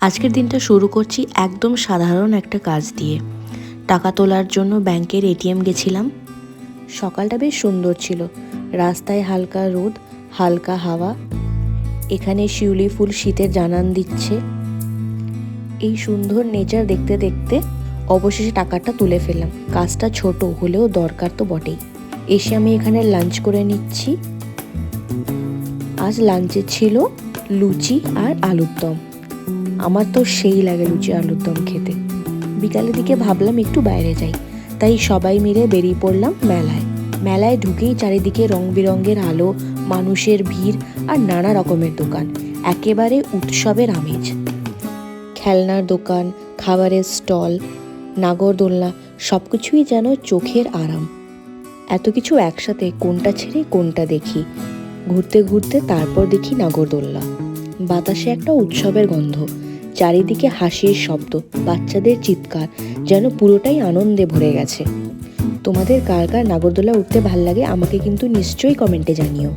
আজকের দিনটা শুরু করছি একদম সাধারণ একটা কাজ দিয়ে। টাকা তোলার জন্য ব্যাংকের এটিএম গেছিলাম। সকালটা বেশ সুন্দর ছিল, রাস্তায় হালকা রোদ, হালকা হাওয়া। এখানে শিউলি ফুল শীতের জানান দিচ্ছে। এই সুন্দর নেচার দেখতে দেখতে অবশেষে টাকাটা তুলে ফেললাম। কাজটা ছোট হলেও দরকার তো বটেই। এসে আমি এখানে লাঞ্চ করে নিচ্ছি। আজ লাঞ্চে ছিল লুচি আর আলুর দম। আমার তো সেই লাগে লুচি আলুর দম খেতে। বিকালের দিকে ভাবলাম একটু বাইরে যাই, তাই সবাই মিলে বেরিয়ে পড়লাম মেলায়। মেলায় ঢুকেই চারিদিকে রং বেরঙের আলো, মানুষের ভিড় আর নানা রকমের দোকান। একেবারে উৎসবের আমেজ। খেলনার দোকান, খাবারের স্টল, নাগরদোলনা, সব কিছুই যেন চোখের আরাম। এত কিছু একসাথে কোনটা ছেড়ে কোনটা দেখি। ঘুরতে ঘুরতে তারপর দেখি নাগরদোলনা। বাতাসে একটা উৎসবের গন্ধ, চারিদিকে হাসির শব্দ, বাচ্চাদের চিৎকার, যেন পুরোটাই আনন্দে ভরে গেছে। তোমাদের কার কার নাগরদোলা উঠতে ভাল লাগে আমাকে কিন্তু নিশ্চয়ই কমেন্টে জানিও।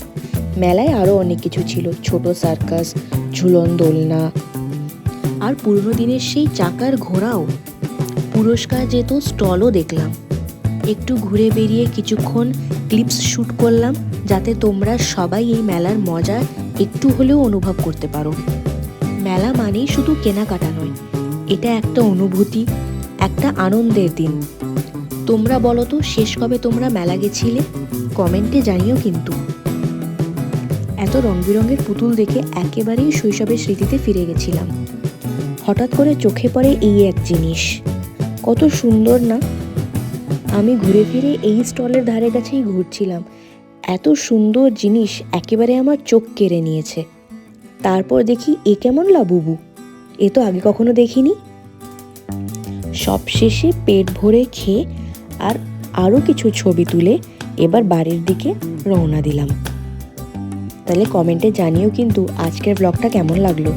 মেলায় আরও অনেক কিছু ছিল, ছোট সার্কাস, ঝুলন দোলনা, আর পুরনো দিনের সেই চাকার ঘোড়াও। পুরস্কার যেত স্টলও দেখলাম। একটু ঘুরে বেরিয়ে কিছুক্ষণ ক্লিপস শ্যুট করলাম, যাতে তোমরা সবাই এই মেলার মজা একটু হলেও অনুভব করতে পারো। মেলা মানেই শুধু কেনাকাটা নয়, এটা একটা অনুভূতি, একটা আনন্দের দিন। তোমরা বলো তো শেষ কবে তোমরা মেলা গেছিলে? কমেন্টে জানিও কিন্তু। এত রং বেরঙের পুতুল দেখে একেবারেই শৈশবের স্মৃতিতে ফিরে গেছিলাম। হঠাৎ করে চোখে পড়ে এই এক জিনিস, কত সুন্দর না? আমি ঘুরে ফিরে এই স্টলের ধারে কাছেই ঘুরছিলাম। এত সুন্দর জিনিস একেবারে আমার চোখ কেড়ে নিয়েছে। তারপর দেখি এ কেমন লাবুবু, এ তো আগে কখনো দেখিনি। সব শেষে পেট ভরে খেয়ে আর আরও কিছু ছবি তুলে এবার বাড়ির দিকে রওনা দিলাম। তাহলে কমেন্টে জানিও কিন্তু আজকের ব্লগটা কেমন লাগলো।